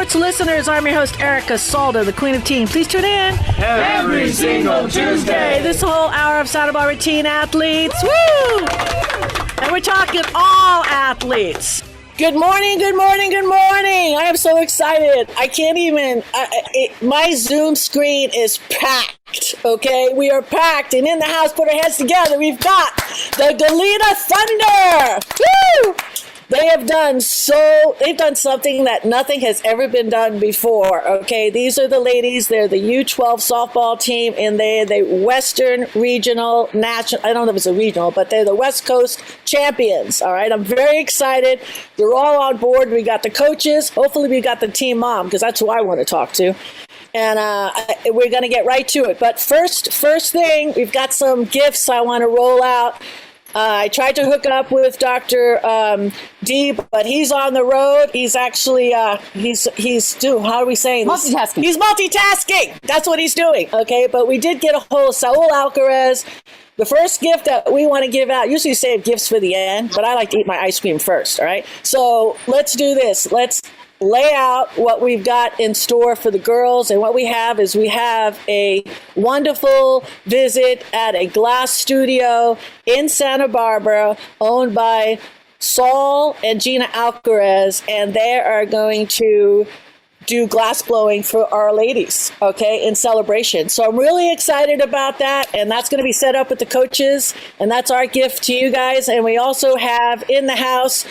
sports listeners. I'm your host, Erica Salda, the Queen of Teen. Please tune in every single Tuesday. This whole hour of Santa Barbara teen athletes. Woo! And we're talking all athletes. Good morning, good morning, good morning. I am so excited. I can't even, my Zoom screen is packed, okay? We are packed, and in the house, put our heads together. We've got the Goleta Thunder. Woo! They've done something that nothing has ever been done before, okay? These are the ladies. They're the U12 softball team, and they're the Western Regional National, I don't know if it's a regional, but they're the West Coast champions, all right? I'm very excited. They're all on board. We got the coaches. Hopefully we got the team mom, because that's who I want to talk to. And we're going to get right to it. But first thing, we've got some gifts I want to roll out. I tried to hook up with Dr. D, but he's on the road. He's actually, he's how are we saying this? Multitasking. He's multitasking. That's what he's doing. Okay. But we did get a hold of Saul Alcaraz. The first gift that we want to give out, usually save gifts for the end, but I like to eat my ice cream first. All right. So let's do this. Let's lay out what we've got in store for the girls. And what we have is we have a wonderful visit at a glass studio in Santa Barbara owned by Saul and Gina Alcaraz, and they are going to do glass blowing for our ladies, okay, in celebration. So I'm really excited about that, and that's going to be set up with the coaches, and that's our gift to you guys. And we also have in the house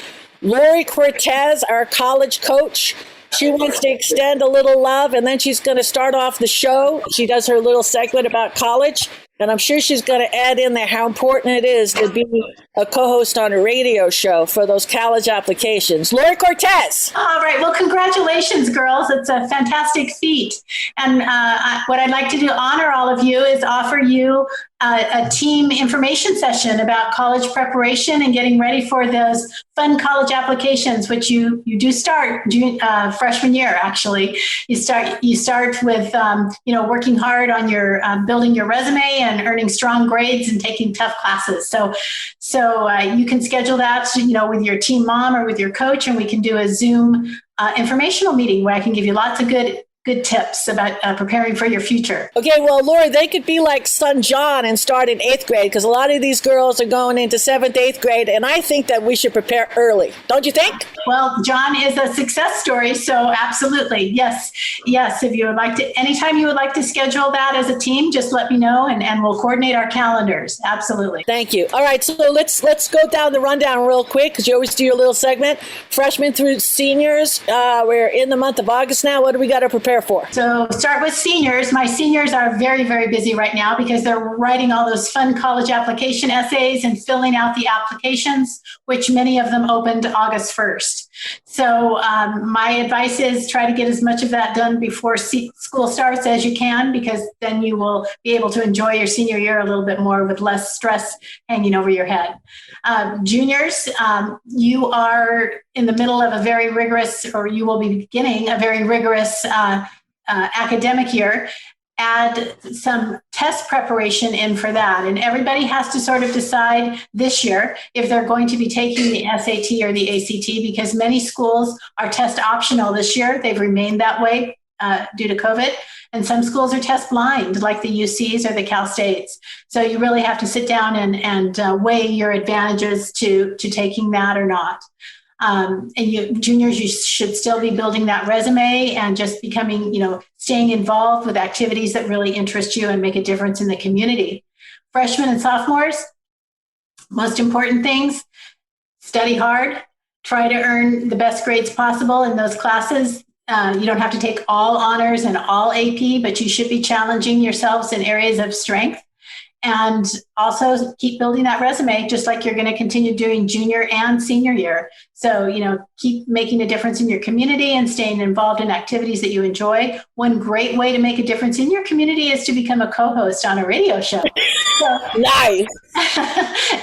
Lori Cortez, our college coach. She wants to extend a little love, and then she's going to start off the show. She does her little segment about college, and I'm sure she's going to add in there how important it is to be a co-host on a radio show for those college applications. Lori Cortez. All right. Well, congratulations, girls. It's a fantastic feat. And what I'd like to do, honor all of you, is offer you a team information session about college preparation and getting ready for those fun college applications, which you do start freshman year. Actually, you start with working hard on your building your resume and earning strong grades and taking tough classes. So you can schedule that with your team mom or with your coach, and we can do a Zoom informational meeting where I can give you lots of good tips about preparing for your future. Okay, well, Lori, they could be like son John and start in 8th grade, because a lot of these girls are going into 7th, 8th grade, and I think that we should prepare early. Don't you think? Well, John is a success story, so absolutely. Yes. If you would like to, anytime you would like to schedule that as a team, just let me know, and we'll coordinate our calendars. Absolutely. Thank you. All right, so let's go down the rundown real quick, because you always do your little segment. Freshmen through seniors, we're in the month of August now. What do we got to prepare for? So start with seniors. My seniors are very, very busy right now because they're writing all those fun college application essays and filling out the applications, which many of them opened August 1st. So my advice is try to get as much of that done before school starts as you can, because then you will be able to enjoy your senior year a little bit more with less stress hanging over your head. Juniors, you are in the middle of a very rigorous, or you will be beginning a very rigorous academic year. Add some test preparation in for that. And everybody has to sort of decide this year if they're going to be taking the SAT or the ACT, because many schools are test optional this year. They've remained that way due to COVID. And some schools are test blind, like the UCs or the Cal States. So you really have to sit down and weigh your advantages to taking that or not. And juniors, you should still be building that resume and just becoming, staying involved with activities that really interest you and make a difference in the community. Freshmen and sophomores, most important things, study hard, try to earn the best grades possible in those classes. You don't have to take all honors and all AP, but you should be challenging yourselves in areas of strength. And also keep building that resume, just like you're going to continue doing junior and senior year. So, keep making a difference in your community and staying involved in activities that you enjoy. One great way to make a difference in your community is to become a co-host on a radio show. So, nice.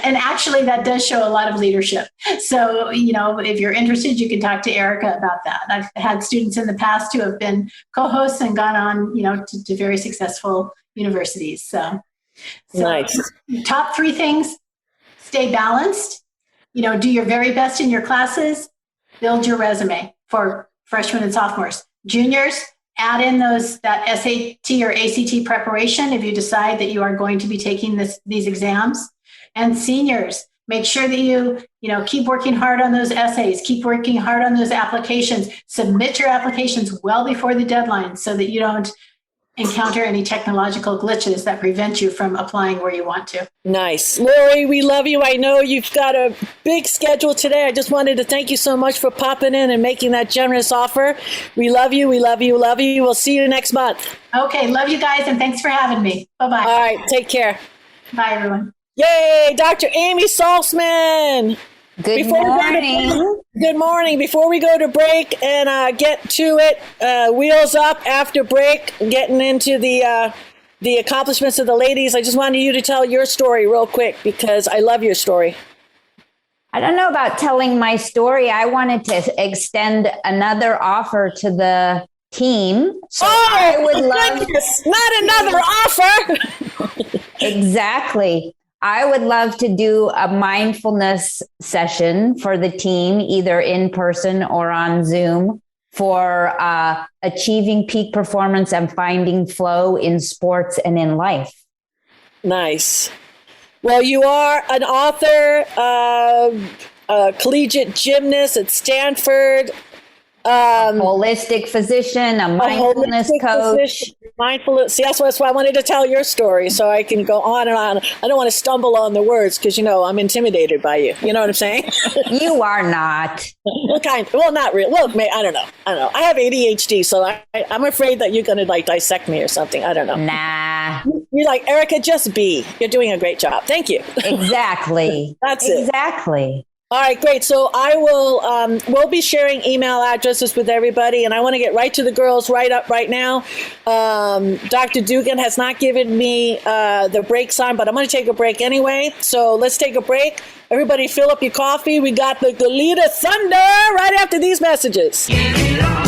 And actually, that does show a lot of leadership. So, if you're interested, you can talk to Erica about that. I've had students in the past who have been co-hosts and gone on, to very successful universities. So nice. Top 3 things: stay balanced, do your very best in your classes, build your resume for freshmen and sophomores. Juniors, add in that SAT or ACT preparation if you decide that you are going to be taking these exams. And seniors, make sure that you keep working hard on those essays, keep working hard on those applications, submit your applications well before the deadline so that you don't encounter any technological glitches that prevent you from applying where you want to. Nice. Lori, we love you. I know you've got a big schedule today. I just wanted to thank you so much for popping in and making that generous offer. We love you. We love you. Love you. We'll see you next month. Okay. Love you guys. And thanks for having me. Bye-bye. All right. Take care. Bye, everyone. Yay. Dr. Amy Salzman. Good morning. Good morning. Before we go to break and get to it, wheels up after break, getting into the accomplishments of the ladies, I just wanted you to tell your story real quick because I love your story. I don't know about telling my story. I wanted to extend another offer to the team. So I would love not another offer. Exactly. I would love to do a mindfulness session for the team, either in person or on Zoom, for achieving peak performance and finding flow in sports and in life. Nice. Well, you are an author, a collegiate gymnast at Stanford, holistic physician, a mindfulness coach. Mindfulness. See, that's why I wanted to tell your story so I can go on and on. I don't want to stumble on the words because, I'm intimidated by you. You know what I'm saying? You are not. Well, not really. Well, I don't know. I have ADHD, so I'm afraid that you're going to dissect me or something. I don't know. Nah. You're like, Erica, just be. You're doing a great job. Thank you. Exactly. That's it. Exactly. All right, great. So I will, we'll be sharing email addresses with everybody, and I want to get right to the girls right now. Dr. Dugan has not given me the break sign, but I'm going to take a break anyway. So let's take a break. Everybody fill up your coffee. We got the Goleta Thunder right after these messages. Get it on.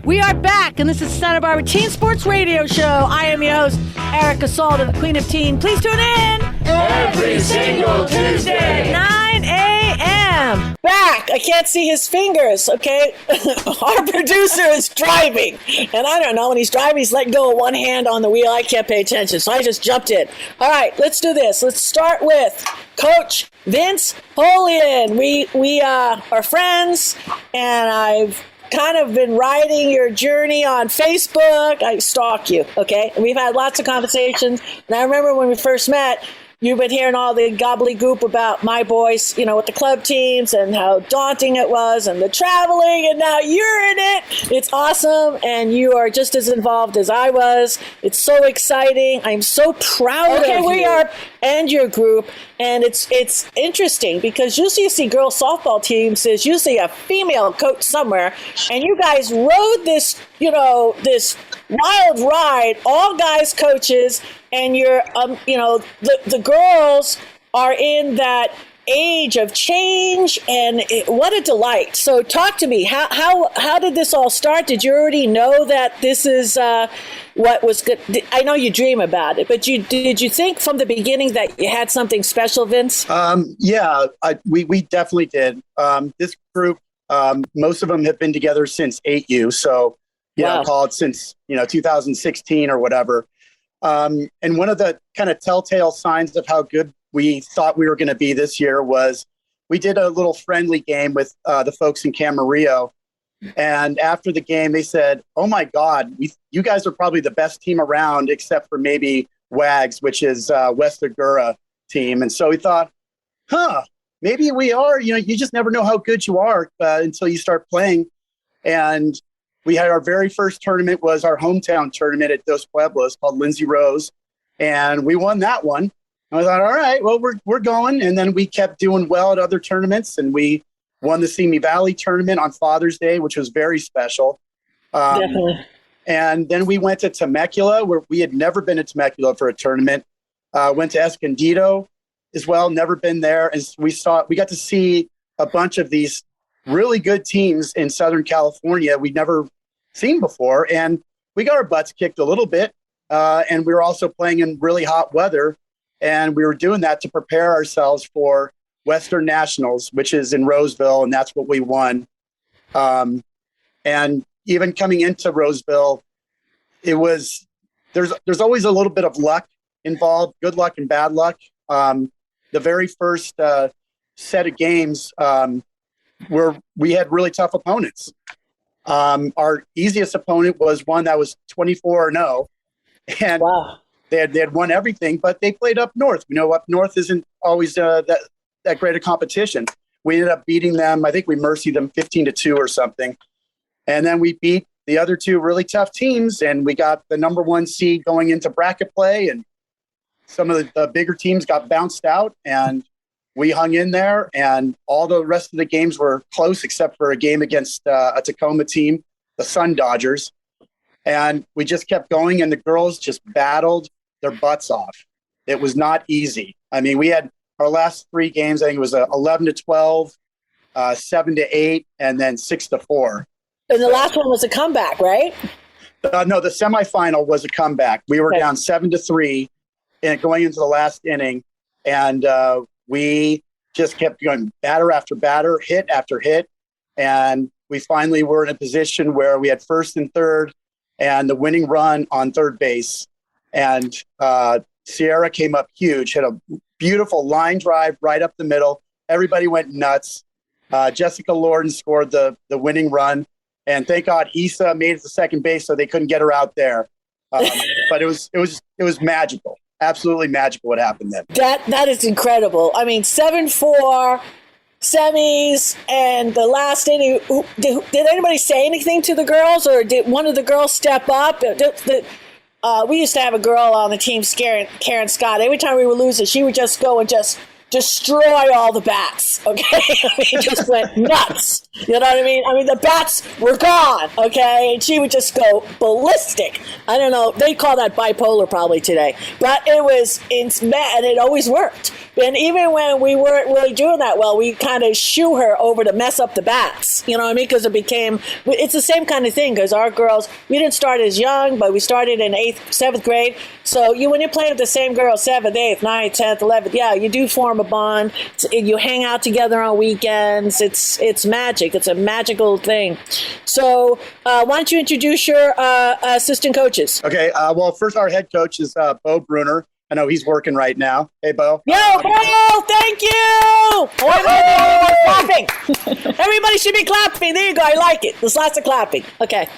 We are back, and this is Santa Barbara Teen Sports Radio Show. I am your host, Erica Salter, the Queen of Teen. Please tune in every single Tuesday, 9 a.m. Back. I can't see his fingers, okay? Our producer is driving, and I don't know, when he's driving, he's letting go of one hand on the wheel. I can't pay attention, so I just jumped in. All right, let's do this. Let's start with Coach Vince Holian. We are friends, and I've kind of been riding your journey on Facebook. I stalk you, okay? And we've had lots of conversations. And I remember when we first met, you've been hearing all the gobbledygook about my boys, with the club teams and how daunting it was and the traveling, and now you're in it. It's awesome, and you are just as involved as I was. It's so exciting. I'm so proud of you. We are, and your group. And it's interesting because usually you see girls softball teams, there's usually a female coach somewhere, and you guys rode this, this wild ride, all guys coaches, and you're, the girls are in that age of change, and what a delight. So talk to me. How did this all start? Did you already know that this is what was good? I know you dream about it, but did you think from the beginning that you had something special, Vince? Yeah, we definitely did. This group, most of them have been together since 8U, so wow. Call it since 2016 or whatever. And one of the kind of telltale signs of how good we thought we were going to be this year was we did a little friendly game with the folks in Camarillo. And after the game, they said, "Oh my God, you guys are probably the best team around, except for maybe WAGS, which is West Agura team." And so we thought, maybe we are. You just never know how good you are until you start playing. And we had our very first tournament was our hometown tournament at Dos Pueblos called Lindsay Rose, and we won that one. And I thought, all right, well, we're going. And then we kept doing well at other tournaments, and we won the Simi Valley tournament on Father's Day, which was very special. Definitely. And then we went to Temecula, where we had never been to Temecula for a tournament. Went to Escondido as well, never been there. And we got to see a bunch of these really good teams in Southern California we'd never seen before. And we got our butts kicked a little bit. And we were also playing in really hot weather. And we were doing that to prepare ourselves for Western Nationals, which is in Roseville. And that's what we won. And even coming into Roseville, there's always a little bit of luck involved, good luck and bad luck. The very first set of games we had really tough opponents. Our easiest opponent was one that was 24-0, and Wow. they had won everything, but they played up north. We know up north isn't always that great a competition. We ended up beating them. I think we mercied them 15-2 or something. And then we beat the other two really tough teams, and we got the number 1 seed going into bracket play, and some of the bigger teams got bounced out, and we hung in there, and all the rest of the games were close except for a game against a Tacoma team, the Sun Dodgers. And we just kept going, and the girls just battled their butts off. It was not easy. I mean, we had our last 3 games, I think it was 11-12, 7-8, and then 6-4. And the last one was a comeback, right? No, the semifinal was a comeback. We were down 7-3 and going into the last inning, and we just kept going batter after batter, hit after hit, and we finally were in a position where we had first and third and the winning run on third base. And Sierra came up huge, hit a beautiful line drive right up the middle. Everybody went nuts. Jessica Lorden scored the winning run. And thank God Issa made it to second base, so they couldn't get her out there. But it was magical, absolutely magical what happened then. That is incredible. I mean, 7-4 semis, and the last inning. Did anybody say anything to the girls, or did one of the girls step up? We used to have a girl on the team, Karen Scott. Every time we were losing, she would just go and just destroy all the bats, okay? I mean, just went nuts. You know what I mean? I mean, the bats were gone, okay? And she would just go ballistic. I don't know. They call that bipolar probably today. But it's mad, and it always worked. And even when we weren't really doing that well, we kind of shoo her over to mess up the bats. You know what I mean? Because it's the same kind of thing, because our girls, we didn't start as young, but we started in 7th grade. So when you're playing with the same girl, 7th, 8th, 9th, 10th, 11th, yeah, you do form a bond. You hang out together on weekends. It's magic. It's a magical thing. So why don't you introduce your assistant coaches? Okay. Well, first our head coach is Bo Bruner. I know he's working right now. Hey, Bo. Yo, Bo, thank you. Clapping. Everybody should be clapping. There you go. I like it. There's lots of clapping. Okay.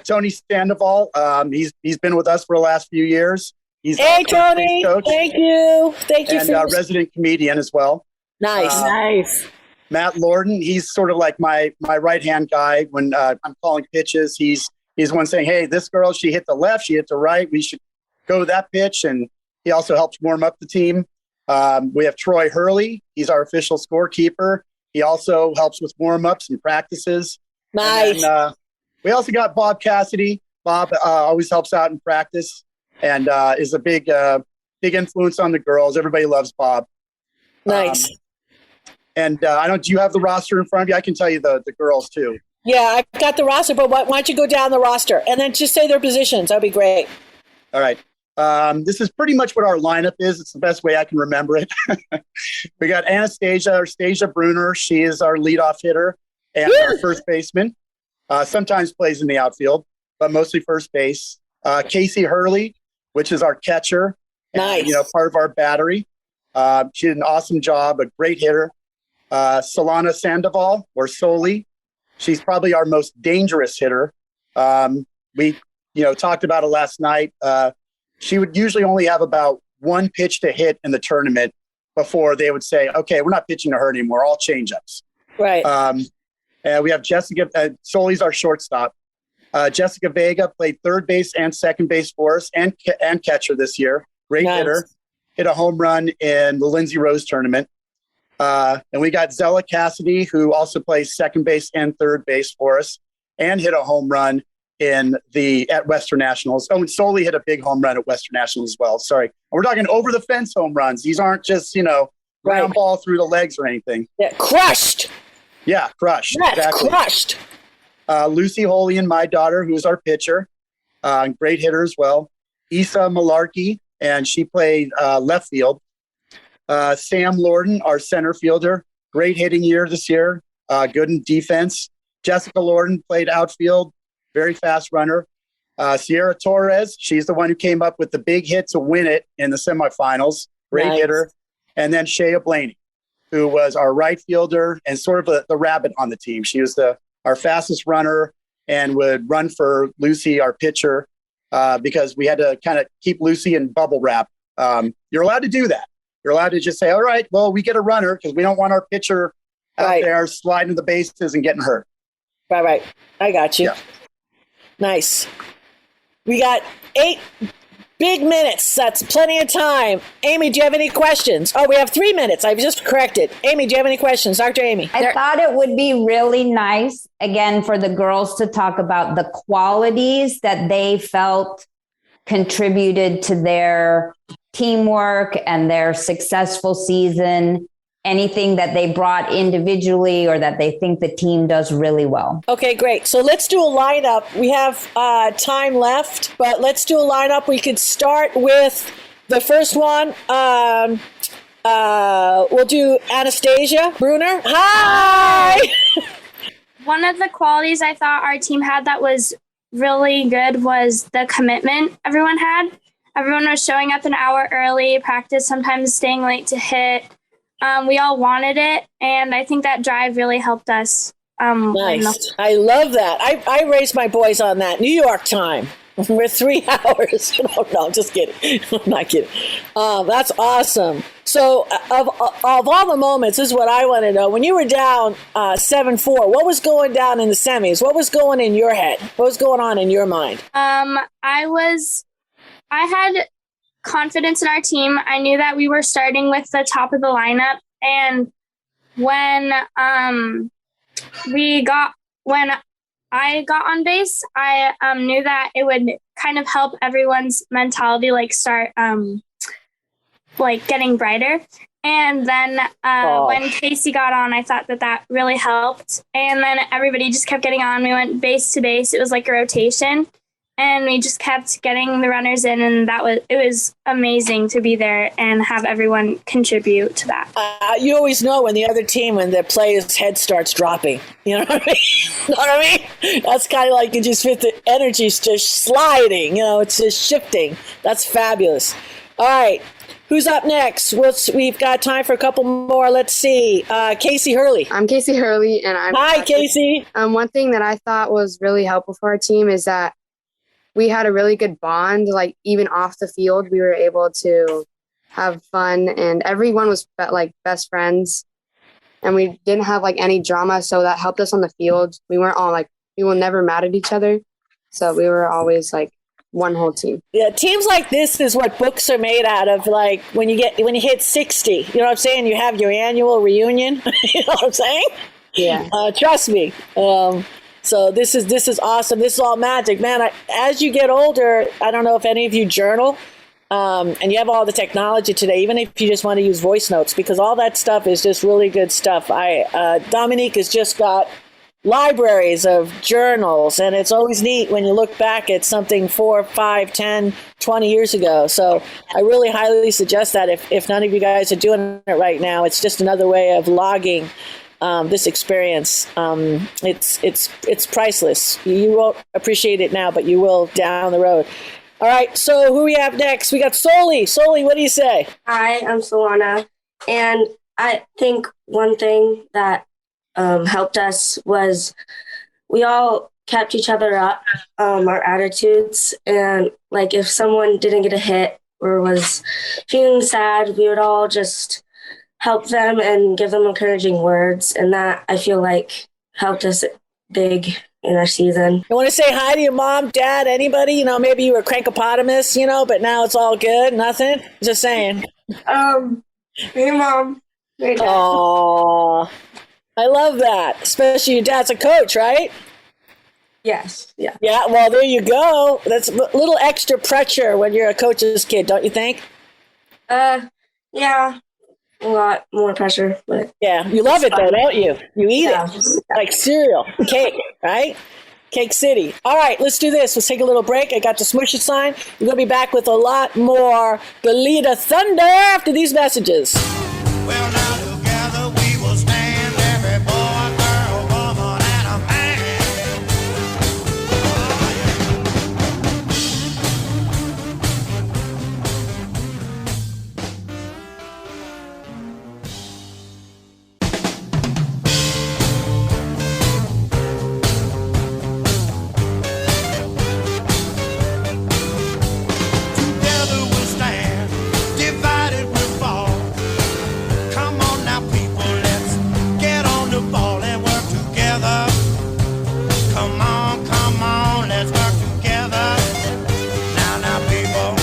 Tony Sandoval. He's been with us for the last few years. He's Hey, Tony. coach Thank you. Thank you. and resident comedian as well. Nice. Nice. Matt Lorden. He's sort of like my right-hand guy when I'm calling pitches. He's one saying, hey, this girl, she hit the left, she hit the right. We should go to that pitch. And he also helps warm up the team. We have Troy Hurley. He's our official scorekeeper. He also helps with warm-ups and practices. Nice. And, we also got Bob Cassidy. Bob always helps out in practice and is a big influence on the girls. Everybody loves Bob. Nice. And do you have the roster in front of you? I can tell you the girls too. Yeah, I've got the roster, but why don't you go down the roster and then just say their positions? That'd be great. All right. This is pretty much what our lineup is. It's the best way I can remember it. We got Anastasia Bruner. She is our leadoff hitter and our first baseman. Sometimes plays in the outfield, but mostly first base. Casey Hurley, which is our catcher. Nice. And, part of our battery. She did an awesome job, a great hitter. Solana Sandoval, or Soli. She's probably our most dangerous hitter. We talked about it last night. She would usually only have about one pitch to hit in the tournament before they would say, okay, we're not pitching to her anymore, all change-ups. Right. And we have Jessica, Soli's our shortstop. Jessica Vega played third base and second base for us and catcher this year. Great hitter. Hit a home run in the Lindsay Rose tournament. And we got Zella Cassidy, who also plays second base and third base for us and hit a home run at Western Nationals. Oh, and Soli hit a big home run at Western Nationals as well. Sorry. And we're talking over the fence home runs. These aren't just, ground ball through the legs or anything. Yeah, crushed. Yeah, crushed. Yes, Exactly. crushed. Lucy Holian, my daughter, who's our pitcher, great hitter as well. Issa Malarkey, and she played left field. Sam Lorden, our center fielder, great hitting year this year, good in defense. Jessica Lorden played outfield, very fast runner. Sierra Torres, she's the one who came up with the big hit to win it in the semifinals, great hitter. And then Shea Blaney, who was our right fielder and sort of the rabbit on the team. She was our fastest runner and would run for Lucy, our pitcher, because we had to kind of keep Lucy in bubble wrap. You're allowed to do that. You're allowed to just say, all right, well, we get a runner because we don't want our pitcher out there sliding the bases and getting hurt. Right. I got you. Yeah. Nice. We got 8 big minutes. That's plenty of time. Amy, do you have any questions? Oh, we have 3 minutes. I've just corrected. Amy, do you have any questions? Dr. Amy. I thought it would be really nice, again, for the girls to talk about the qualities that they felt contributed to their teamwork and their successful season. Anything that they brought individually or that they think the team does really well. Okay, great. So let's do a lineup. We have time left, but let's do a lineup. We could start with the first one. We'll do Anastasia Bruner. Hi! One of the qualities I thought our team had that was really good was the commitment everyone had. Everyone was showing up an hour early, practice, sometimes staying late to hit. We all wanted it, and I think that drive really helped us. Nice. I love that. I raised my boys on that. New York time. We're 3 hours. No, I'm just kidding. I'm not kidding. That's awesome. So of all the moments, this is what I want to know. When you were down 7-4, what was going down in the semis? What was going in your head? What was going on in your mind? I had confidence in our team. I knew that we were starting with the top of the lineup, and when I got on base, I knew that it would kind of help everyone's mentality start getting brighter. And then when Casey got on, I thought that really helped. And then everybody just kept getting on. We went base to base. It was like a rotation. And we just kept getting the runners in, and it was amazing to be there and have everyone contribute to that. You always know when the other team, when the player's head starts dropping. You know what I mean? You know what I mean? That's kind of like you just feel the energy's just sliding. It's just shifting. That's fabulous. All right. Who's up next? We've got time for a couple more. Let's see. Casey Hurley. I'm Casey Hurley, and Hi, Casey. One thing that I thought was really helpful for our team is that we had a really good bond. Even off the field, we were able to have fun, and everyone was best friends, and we didn't have any drama. So that helped us on the field. We weren't all we were never mad at each other. So we were always one whole team. Yeah, teams like this is what books are made out of. When you hit 60, you know what I'm saying? You have your annual reunion. You know what I'm saying? Yeah. Trust me. So this is awesome. This is all magic, man. As you get older, I don't know if any of you journal, and you have all the technology today. Even if you just want to use voice notes, because all that stuff is just really good stuff. Dominique has just got libraries of journals, and it's always neat when you look back at something 4, 5, 10, 20 years ago. So I really highly suggest that if none of you guys are doing it right now, it's just another way of logging this experience. It's priceless. You won't appreciate it now, but you will down the road. All right, so who we have next? We got Soli. Soli, what do you say? Hi, I'm Solana, and I think one thing that helped us was we all kept each other up, our attitudes, and if someone didn't get a hit or was feeling sad, we would all just help them and give them encouraging words, and that I feel helped us big in our season. I want to say hi to your mom, dad, anybody. Maybe you were crankopotamus, but now it's all good. Nothing. Just saying. Hey, Mom. Hey, Dad. Aww. I love that. Especially your dad's a coach, right? Yes. Yeah. Yeah. Well, there you go. That's a little extra pressure when you're a coach's kid, don't you think? Yeah. a lot more pressure. But Yeah, you love it though, don't you? You eat Yeah. it like cereal, cake, right? Cake City. All right, let's do this. Let's take a little break. I got the smush it sign. We're going to be back with a lot more Goleta Thunder after these messages. Well, now together we will stand, every boy, girl, woman, and a man. Together we'll stand, divided we'll fall. Come on now, people, let's get on the ball and work together. Come on, let's work together. Now, people,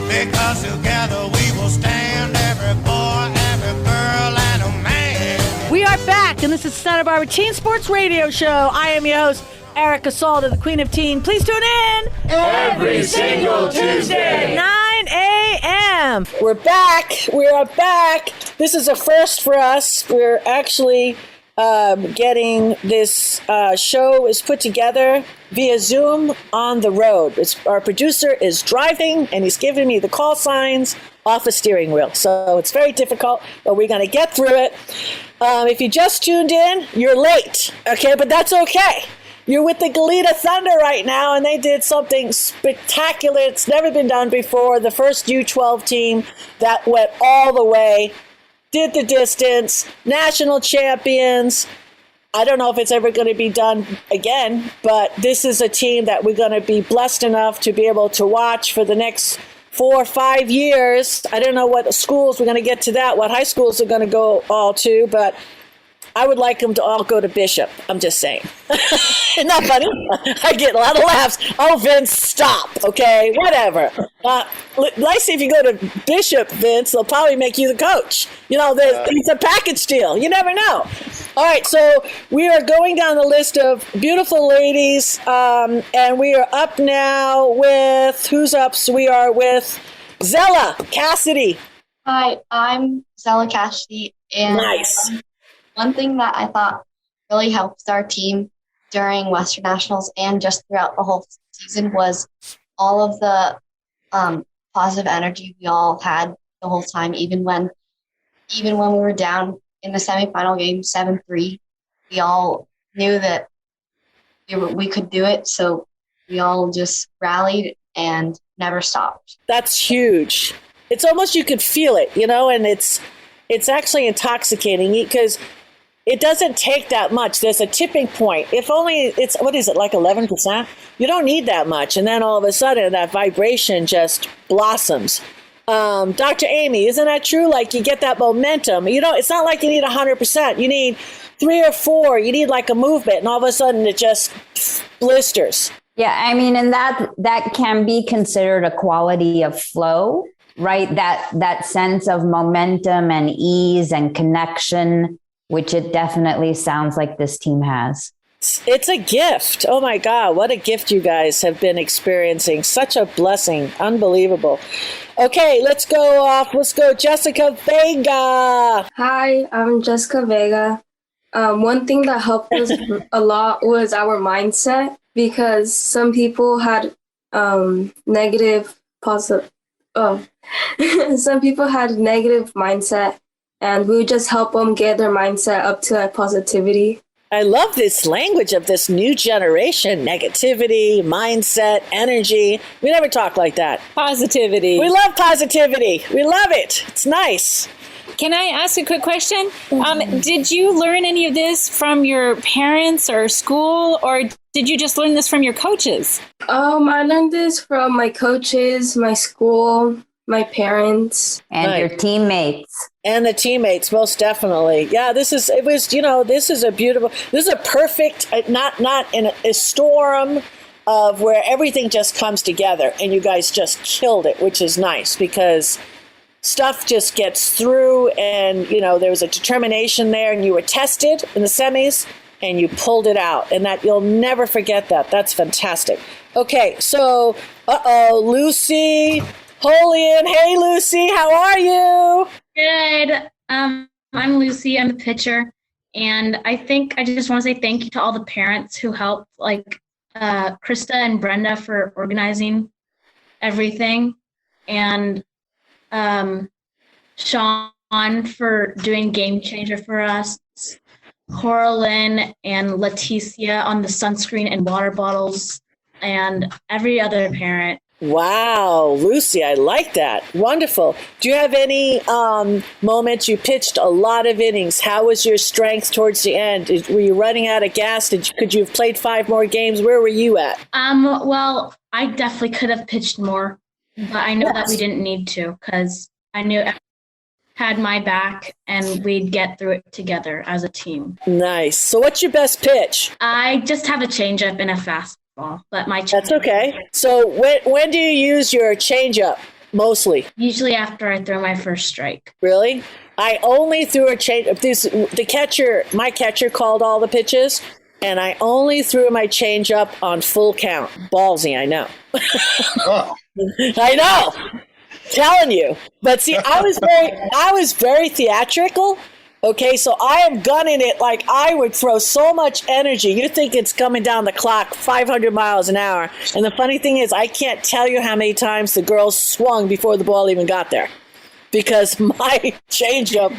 because together we will stand, every boy, every girl, and a man. We are back, and this is Santa Barbara Teen Sports Radio Show. I am your host, Erica Salda, the Queen of Teen. Please tune in Every single Tuesday. 9 a.m. We're back. We are back. This is a first for us. We're actually getting this show is put together via Zoom on the road. Our producer is driving, and he's giving me the call signs off the steering wheel. So it's very difficult, but we're going to get through it. If you just tuned in, you're late. Okay, but that's okay. You're with the Goleta Thunder right now, and they did something spectacular. It's never been done before. The first U12 team that went all the way, did the distance, national champions. I don't know if it's ever going to be done again, but this is a team that we're going to be blessed enough to be able to watch for the next 4 or 5 years. I don't know what schools, we're going to get to that, what high schools are going to go all to, but I would like them to all go to Bishop. I'm just saying. Isn't that funny? I get a lot of laughs. Oh, Vince, stop. Okay, whatever. Let's see if you go to Bishop, Vince, they'll probably make you the coach. You know, it's a package deal. You never know. All right, so we are going down the list of beautiful ladies, and we are up now with, who's up? So we are with Zella Cassidy. Hi, I'm Zella Cassidy, and Nice. One thing that I thought really helped our team during Western Nationals and just throughout the whole season was all of the positive energy we all had the whole time, even when we were down in the semifinal game 7-3, we all knew that we could do it, so we all just rallied and never stopped. That's huge. It's almost, you could feel it, you know, and it's actually intoxicating because it doesn't take that much. There's a tipping point. If only it's, what is it, like 11%? You don't need that much. And then all of a sudden that vibration just blossoms. Dr. Amy, isn't that true? Like you get that momentum. You know, it's not like you need 100%. You need 3 or 4. You need like a movement, and all of a sudden it just blisters. Yeah, I mean, and that can be considered a quality of flow, right? That sense of momentum and ease and connection, which it definitely sounds like this team has. It's a gift. Oh my God, what a gift you guys have been experiencing. Such a blessing. Unbelievable. Okay, let's go off. Let's go Jessica Vega. Hi, I'm Jessica Vega. One thing that helped us a lot was our mindset, because some people had negative mindset, and we would just help them get their mindset up to like positivity. I love this language of this new generation. Negativity, mindset, energy. We never talk like that. Positivity. We love positivity. We love it. It's nice. Can I ask a quick question? Did you learn any of this from your parents or school, or did you just learn this from your coaches? I learned this from my coaches, my school, my parents. And your teammates. And the teammates, most definitely. Yeah, this is a perfect, not in a storm of where everything just comes together, and you guys just killed it, which is nice because stuff just gets through, and there was a determination there, and you were tested in the semis and you pulled it out, and that you'll never forget that. That's fantastic. Okay, so Lucy Holian. Hey Lucy, how are you? Good. I'm Lucy. I'm the pitcher. And I think I just want to say thank you to all the parents who helped, like Krista and Brenda for organizing everything, and Sean for doing Game Changer for us, Coralyn and Leticia on the sunscreen and water bottles, and every other parent. Wow, Lucy, I like that. Wonderful. Do you have any moments you pitched a lot of innings? How was your strength towards the end? Were you running out of gas? Could you have played 5 more games? Where were you at? Well, I definitely could have pitched more, but I know that we didn't need to because I knew I had my back and we'd get through it together as a team. Nice. So what's your best pitch? I just have a changeup and a fastball, but That's okay. So when do you use your changeup mostly? Usually after I throw my first strike. Really? I only threw a changeup. My catcher called all the pitches, and I only threw my changeup on full count. Ballsy, I know. I know. Telling you. But see, I was very theatrical. Okay, so I am gunning it like I would throw so much energy. You think it's coming down the clock 500 miles an hour. And the funny thing is, I can't tell you how many times the girls swung before the ball even got there. Because my changeup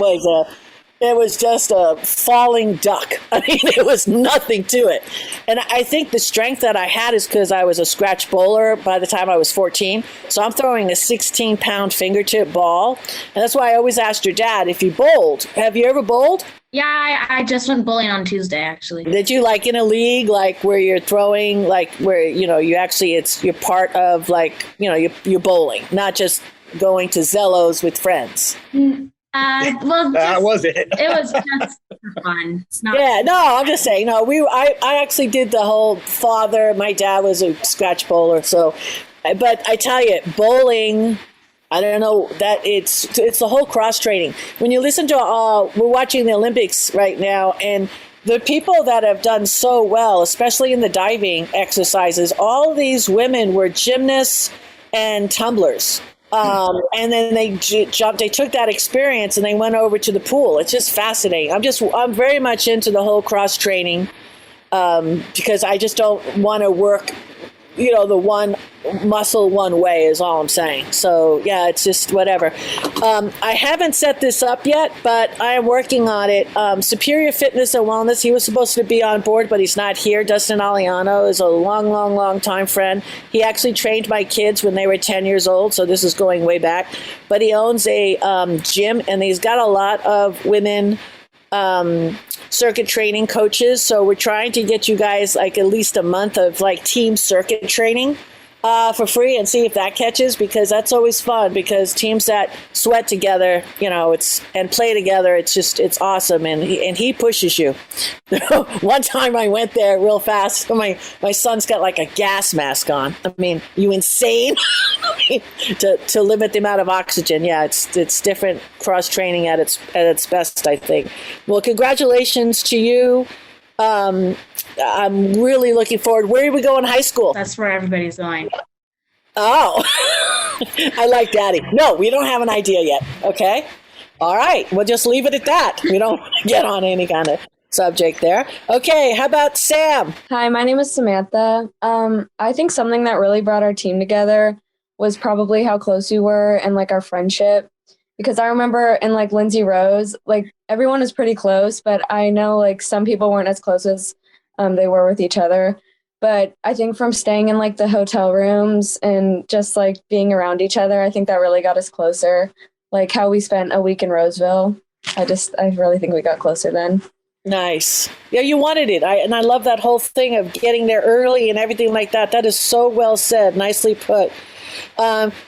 was just a falling duck. I mean, there was nothing to it. And I think the strength that I had is because I was a scratch bowler by the time I was 14. So I'm throwing a 16-pound fingertip ball. And that's why I always asked your dad if you bowled. Have you ever bowled? Yeah, I just went bowling on Tuesday, actually. Did you, like, in a league, like, where you're throwing, like, where, you actually, you're part of, like, you're bowling, not just going to Zellos with friends? That was it. It was just for fun. It's not. Yeah, no, I'm just saying. No, I actually did the whole father. My dad was a scratch bowler, so. But I tell you, bowling. I don't know that it's the whole cross training. When you listen to, we're watching the Olympics right now, and the people that have done so well, especially in the diving exercises, all these women were gymnasts and tumblers. And then they jumped. They took that experience and they went over to the pool. It's just fascinating. I'm very much into the whole cross training because I just don't want to work, the one muscle one way is all I'm saying. So yeah, it's just whatever. I haven't set this up yet, but I am working on it. Superior Fitness and Wellness. He was supposed to be on board, but he's not here. Dustin Aliano is a long time friend. He actually trained my kids when they were 10 years old. So this is going way back, but he owns a gym and he's got a lot of women circuit training coaches. So we're trying to get you guys like at least a month of like team circuit training for free and see if that catches, because that's always fun, because teams that sweat together, and play together, it's awesome. And he pushes you. One time I went there real fast. My son's got like a gas mask on. I mean, you insane? to limit the amount of oxygen. Yeah, it's different cross training at its best, I think. Well, congratulations to you. I'm really looking forward. Where are we going in high school? That's where everybody's going. Oh, I like Daddy. No, we don't have an idea yet. Okay. All right. We'll just leave it at that. We don't get on any kind of subject there. Okay. How about Sam? Hi, my name is Samantha. I think something that really brought our team together was probably how close we were and like our friendship. Because I remember in like Lindsay Rose, like everyone is pretty close, but I know like some people weren't as close as they were with each other. But I think from staying in like the hotel rooms and just like being around each other, I think that really got us closer. Like how we spent a week in Roseville. I really think we got closer then. Nice. Yeah, you wanted it. I love that whole thing of getting there early and everything like that. That is so well said. Nicely put.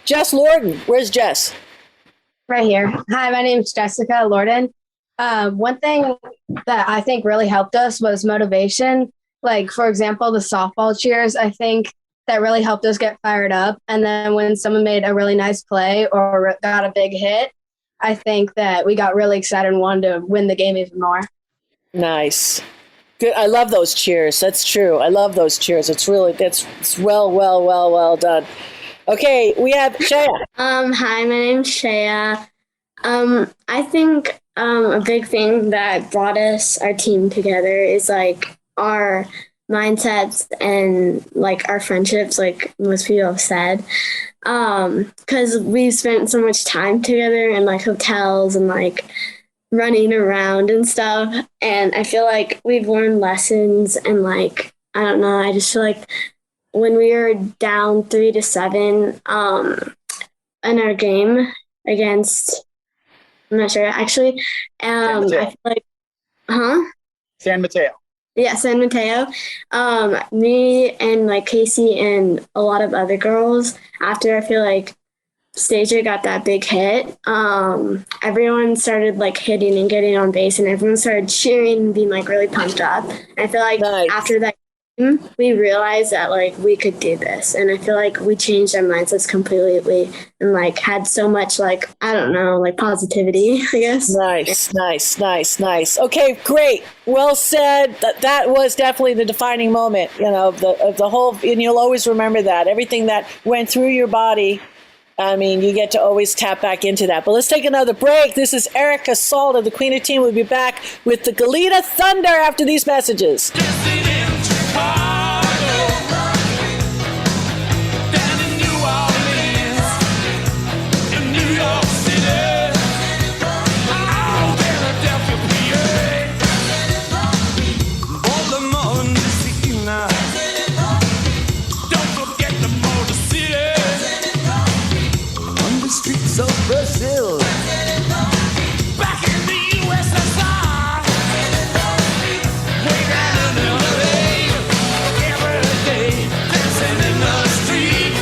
Jess Lorden. Where's Jess? Right here. Hi, my name is Jessica Lorden. One thing that I think really helped us was motivation. Like, for example, the softball cheers, I think that really helped us get fired up. And then when someone made a really nice play or got a big hit, I think that we got really excited and wanted to win the game even more. Nice. Good. I love those cheers. That's true. I love those cheers. It's well done. Okay, we have Shaya. Hi, my name's Shaya. I think a big thing that brought our team together is like our mindsets and like our friendships, like most people have said. Because we've spent so much time together in like hotels and like running around and stuff. And I feel like we've learned lessons and like, I don't know, I just feel like when we were down 3-7 in our game against, I'm not sure actually. I feel like, San Mateo. Yeah, San Mateo. Me and like Casey and a lot of other girls, after I feel like Stasia got that big hit, everyone started like hitting and getting on base, and everyone started cheering and being like really pumped up. And I feel like after that game, we realized that like we could do this, and I feel like we changed our mindsets completely and like had so much like, I don't know, like positivity, I guess. Nice. Okay, great. Well said. That was definitely the defining moment, of the whole, and you'll always remember that. Everything that went through your body, I mean, you get to always tap back into that. But let's take another break. This is Erica Salda, the Queen of Teen. We'll be back with the Goleta Thunder after these messages. Streets of Brazil, back in the USSR, way down in LA, every day, dancing in the street,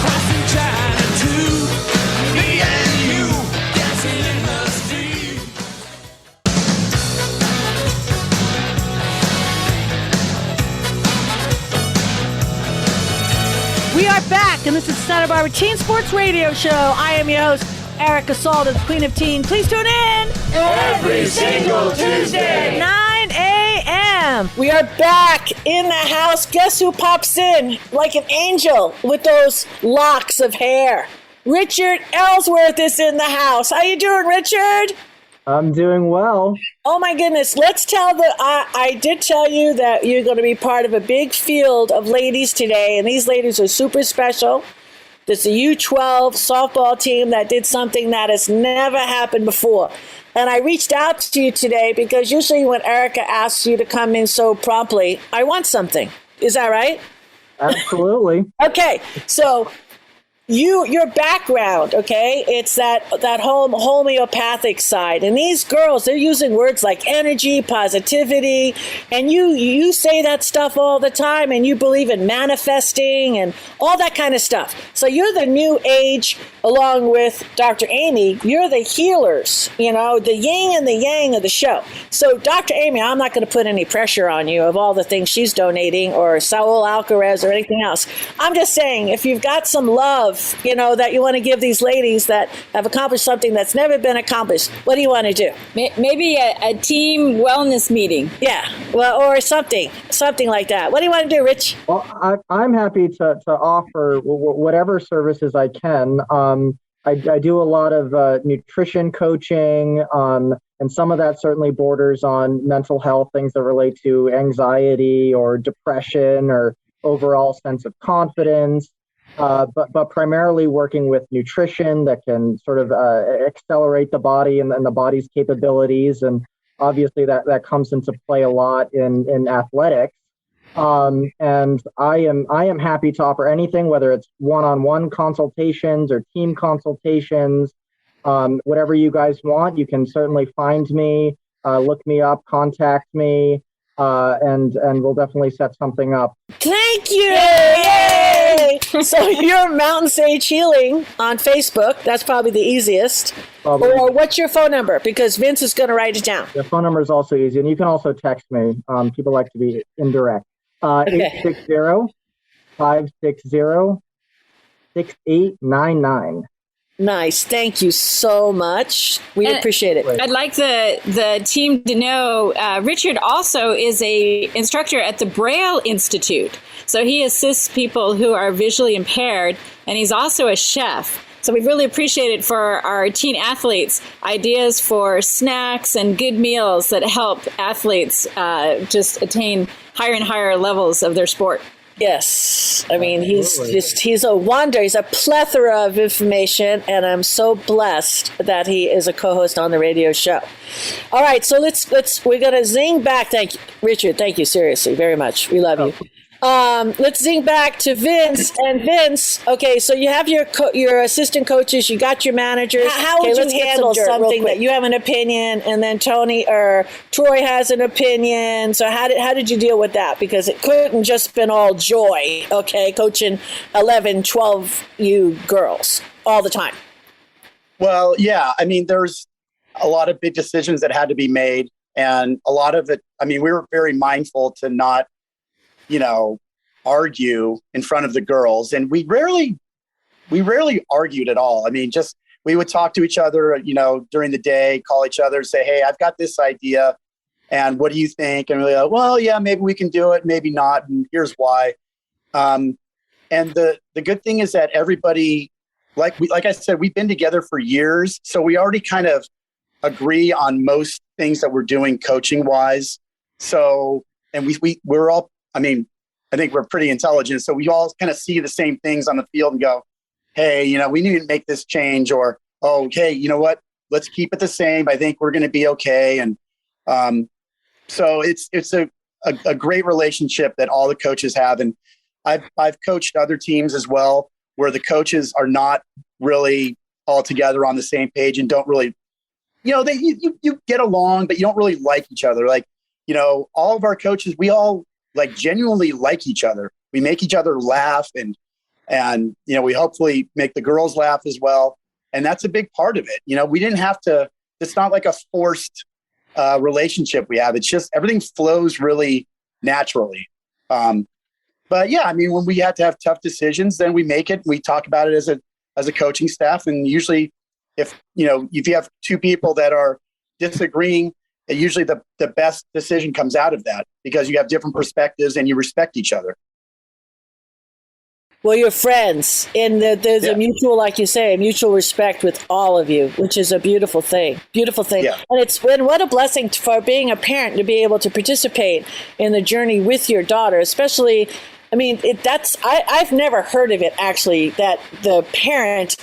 crossing China too, me and you, dancing in the street. We are back, and this is Santa Barbara Teen Sports Radio Show. I am your host, Erica Salda, the Queen of Teen. Please tune in every single Tuesday, 9 a.m. We are back in the house. Guess who pops in like an angel with those locks of hair? Richard Ellsworth is in the house. How you doing, Richard? I'm doing well. Oh my goodness. Let's tell I did tell you that you're going to be part of a big field of ladies today, and these ladies are super special. There's a U12 softball team that did something that has never happened before. And I reached out to you today because usually when Erica asks you to come in so promptly, I want something. Is that right? Absolutely. Okay. So your background, okay, it's that whole homeopathic side, and these girls, they're using words like energy, positivity, and you say that stuff all the time, and you believe in manifesting and all that kind of stuff. So you're the new age, along with Dr. Amy. You're the healers, the yin and the yang of the show. So Dr. Amy, I'm not going to put any pressure on you of all the things she's donating, or Saul Alcaraz, or anything else. I'm just saying, if you've got some love, that you want to give these ladies that have accomplished something that's never been accomplished, what do you want to do? Maybe a team wellness meeting. Yeah, well, or something like that. What do you want to do, Rich? Well, I'm happy to offer whatever services I can. I do a lot of nutrition coaching, and some of that certainly borders on mental health, things that relate to anxiety or depression or overall sense of confidence. But primarily working with nutrition that can sort of accelerate the body and the body's capabilities. And obviously that comes into play a lot in athletics. And I am happy to offer anything, whether it's one-on-one consultations or team consultations, whatever you guys want. You can certainly find me, look me up, contact me, and we'll definitely set something up. Thank you. Yay! So you're Mountain Sage Healing on Facebook. That's probably the easiest. Probably. Or what's your phone number? Because Vince is going to write it down. The phone number is also easy, and you can also text me. People like to be indirect. 860-560-6899. Nice. Thank you so much. We appreciate it. I'd like the team to know Richard also is a instructor at the Braille Institute. So he assists people who are visually impaired, and he's also a chef. So we really appreciate it for our teen athletes, ideas for snacks and good meals that help athletes just attain higher and higher levels of their sport. Yes. I mean, he's a wonder. He's a plethora of information, and I'm so blessed that he is a co-host on the radio show. All right, so we're going to zing back. Thank you, Richard. Thank you, seriously, very much. We love you. Let's zing back to Vince. And Vince, okay, so you have your assistant coaches, you got your managers. How would you handle something that you have an opinion, and then Tony or Troy has an opinion? So how did you deal with that? Because it couldn't just been all joy, okay, coaching 11, 12 you girls all the time. Well, yeah, I mean, there's a lot of big decisions that had to be made, and a lot of it, I mean, we were very mindful to not, argue in front of the girls. And we rarely argued at all. I mean, just, we would talk to each other, during the day, call each other, say, hey, I've got this idea. And what do you think? And we're like, well, yeah, maybe we can do it. Maybe not. And here's why. And the good thing is that everybody, like I said, we've been together for years. So we already kind of agree on most things that we're doing coaching wise. So, and we're all, I mean, I think we're pretty intelligent. So we all kind of see the same things on the field and go, hey, we need to make this change, or, oh, hey, you know what? Let's keep it the same. I think we're going to be okay. And so it's a great relationship that all the coaches have. And I've coached other teams as well, where the coaches are not really all together on the same page and don't really, you get along, but you don't really like each other. Like, all of our coaches, we all genuinely like each other. We make each other laugh, and we hopefully make the girls laugh as well. And that's a big part of it. We didn't have to, it's not like a forced relationship we have. It's just, everything flows really naturally. But yeah, I mean, when we have to have tough decisions, then we make it, we talk about it as a coaching staff. And usually if you have two people that are disagreeing, usually the best decision comes out of that, because you have different perspectives and you respect each other. Well, you're friends, and there's a mutual, like you say, a mutual respect with all of you, which is a beautiful thing. Beautiful thing. Yeah. And what a blessing for being a parent to be able to participate in the journey with your daughter, especially. I mean, I've never heard of it actually, that the parent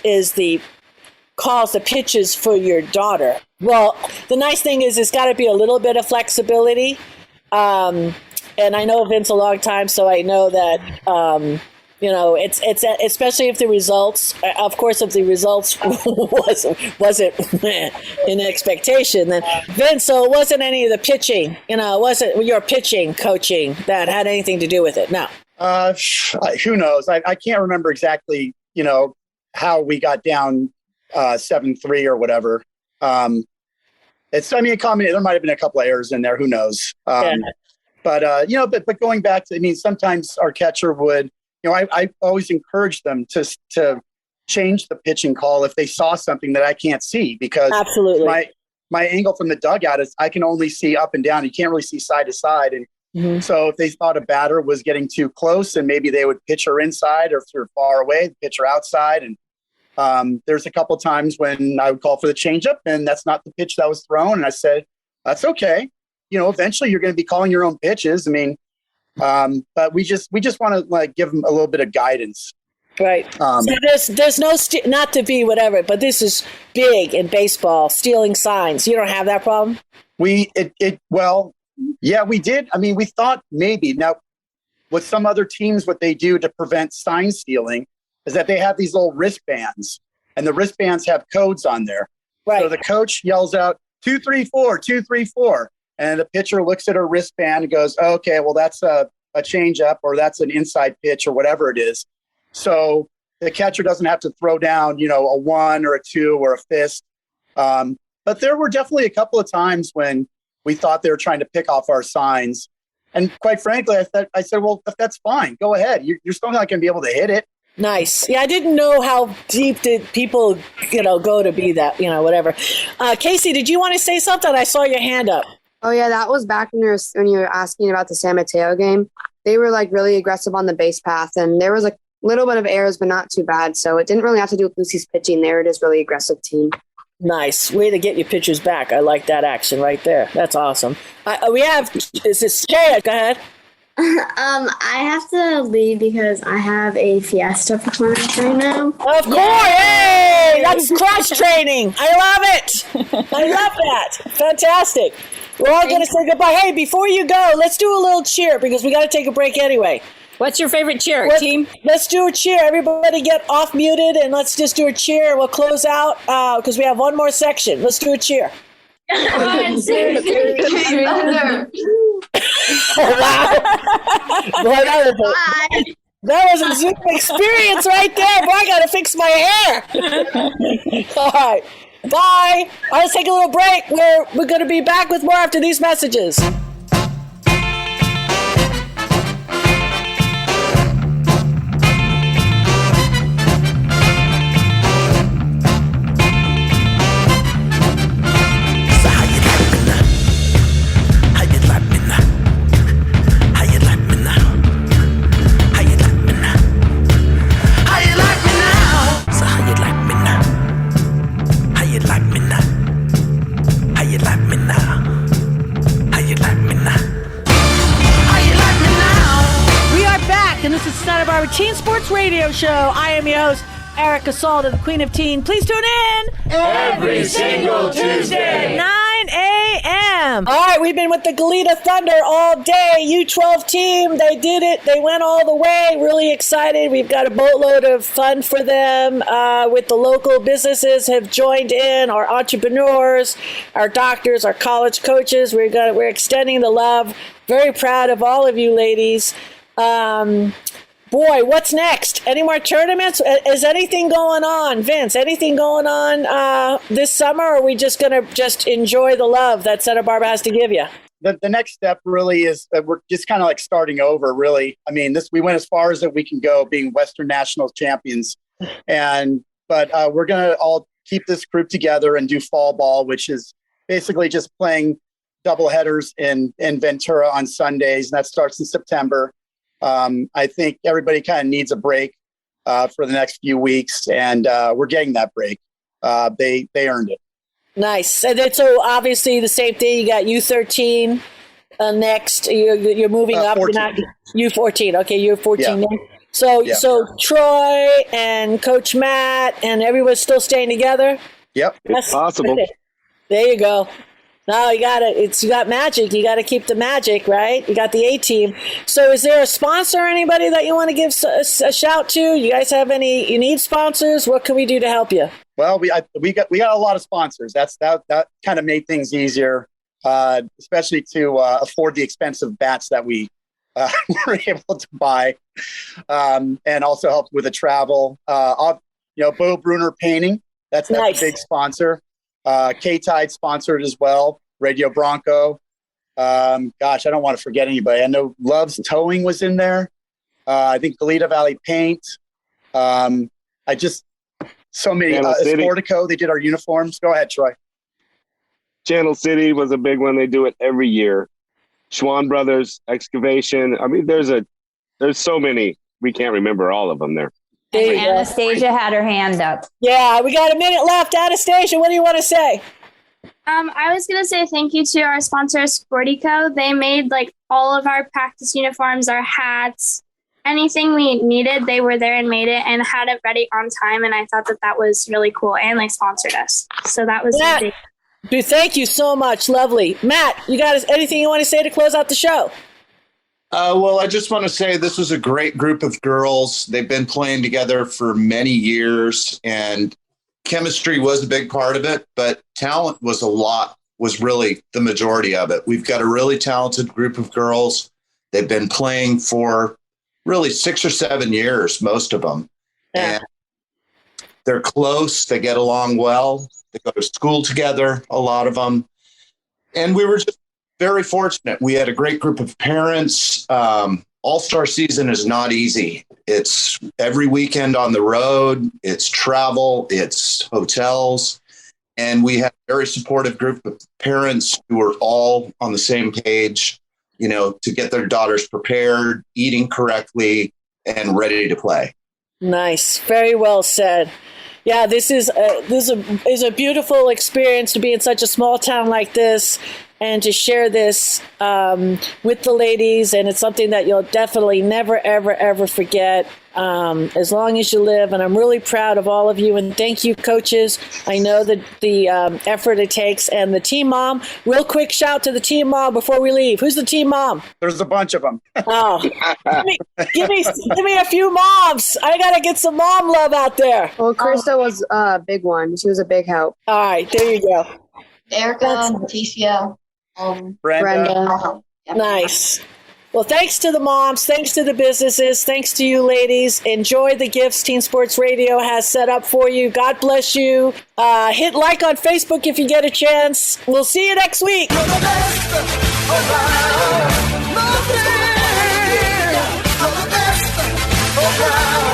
calls the pitches for your daughter. Well, the nice thing is it's got to be a little bit of flexibility. And I know Vince a long time, so I know that, it's especially if the results, of course, if the results wasn't in expectation, then Vince, so it wasn't any of the pitching, it wasn't your pitching coaching that had anything to do with it. No. Who knows? I can't remember exactly, how we got down 7-3 or whatever. There might have been a couple of errors in there. Who knows? But going back to, sometimes our catcher would, I always encourage them to change the pitching call if they saw something that I can't see, because absolutely my angle from the dugout is I can only see up and down. You can't really see side to side. And so if they thought a batter was getting too close, and maybe they would pitch her inside, or if they're far away, pitch her outside. And there's a couple of times when I would call for the changeup, and that's not the pitch that was thrown. And I said, that's okay. Eventually you're going to be calling your own pitches. But we just want to give them a little bit of guidance. Right. So there's no, not to be whatever, but this is big in baseball, stealing signs. You don't have that problem? Yeah, we did. We thought maybe. Now, with some other teams, what they do to prevent sign stealing is that they have these little wristbands, and the wristbands have codes on there. Right. So the coach yells out 2-3-4, 2-3-4, and the pitcher looks at her wristband and goes, okay, well, that's a changeup, or that's an inside pitch, or whatever it is. So the catcher doesn't have to throw down, a 1 or a 2 or a fist. But there were definitely a couple of times when we thought they were trying to pick off our signs. And quite frankly, I said, well, if that's fine, go ahead. You're still not going to be able to hit it. Nice. Yeah, I didn't know how deep did people, go to be that, whatever. Casey, did you want to say something? I saw your hand up. Oh, yeah, that was back when you were asking about the San Mateo game. They were really aggressive on the base path, and there was little bit of errors, but not too bad. So it didn't really have to do with Lucy's pitching. They were just really aggressive team. Nice way to get your pitchers back. I like that action right there. That's awesome. We have is this Kaya? Go ahead. I have to leave because I have a fiesta performance right now. Of course, yay! That's cross training. I love it. I love that. Fantastic. We're all going to say goodbye. Hey, before you go, let's do a little cheer because we got to take a break anyway. What's your favorite cheer, team? Let's do a cheer. Everybody get off muted and let's just do a cheer. We'll close out because we have one more section. Let's do a cheer. One, two, three. Wow. Boy, that was a Zoom experience right there. Boy, I got to fix my hair. All right. Bye. All right, let's take a little break. We're going to be back with more after these messages. Santa Barbara Teen Sports Radio Show. I am your host, Erica Salda, the Queen of Teen. Please tune in every single Tuesday, 9 a.m. All right, we've been with the Goleta Thunder all day. U12 team, they did it. They went all the way. Really excited. We've got a boatload of fun for them. With the local businesses have joined in, our entrepreneurs, our doctors, our college coaches. We're extending the love. Very proud of all of you ladies. Boy, what's next? Any more tournaments? Is anything going on, Vince? Anything going on this summer, or are we just going to enjoy the love that Santa Barbara has to give you? The next step really is that we're just kind of like starting over, really. I mean, we went as far as that we can go, being Western Nationals champions. But we're going to all keep this group together and do fall ball, which is basically just playing double headers in Ventura on Sundays. And that starts in September. I think everybody kind of needs a break for the next few weeks, and we're getting that break. They earned it. Nice. And then, so obviously the same thing. You got U13 next. You're moving up. 14. U14. Okay, U14. Yeah. So Troy and Coach Matt and everyone's still staying together. Yep, it's possible. There you go. No, you got magic. You got to keep the magic, right? You got the A team. So is there a sponsor or anybody that you want to give a shout to? You guys have you need sponsors? What can we do to help you? Well, we got a lot of sponsors. That kind of made things easier, especially to afford the expensive bats that we were able to buy, and also help with the travel. Bo Bruner Painting. That's nice. A big sponsor. K-Tide sponsored as well. Radio Bronco. Gosh, I don't want to forget anybody. I know Love's Towing was in there. I think Goleta Valley Paint. So many. Sportico, they did our uniforms. Go ahead, Troy. Channel City was a big one. They do it every year. Schwann Brothers Excavation. I mean, there's so many. We can't remember all of them there. Anastasia had her hand up. Yeah, we got a minute left. Anastasia, what do you want to say? I was going to say thank you to our sponsor, Sportico. They made all of our practice uniforms, our hats, anything we needed. They were there and made it and had it ready on time. And I thought that was really cool. And they sponsored us. So that was big. Dude, thank you so much. Lovely. Matt, you got anything you want to say to close out the show? Well, I just want to say this was a great group of girls. They've been playing together for many years, and chemistry was a big part of it, but talent was really the majority of it. We've got a really talented group of girls. They've been playing for really 6 or 7 years, most of them. Yeah. And they're close. They get along well. They go to school together, a lot of them. And we were just very fortunate. We had a great group of parents. All-Star season is not easy. It's every weekend on the road. It's travel. It's hotels. And we had a very supportive group of parents who were all on the same page, to get their daughters prepared, eating correctly, and ready to play. Nice. Very well said. Yeah, this is a beautiful experience to be in such a small town like this and to share this with the ladies. And it's something that you'll definitely never, ever, ever forget as long as you live. And I'm really proud of all of you. And thank you, coaches. I know the effort it takes. And the team mom, real quick shout to the team mom before we leave. Who's the team mom? There's a bunch of them. Oh, give me a few moms. I got to get some mom love out there. Well, Krista was a big one. She was a big help. All right, there you go. Erica, Leticia, Brenda. Nice. Well, thanks to the moms, thanks to the businesses, thanks to you ladies. Enjoy the gifts Teen Sports Radio has set up for you. God bless you. Hit like on Facebook if you get a chance. We'll see you next week. You're the best around.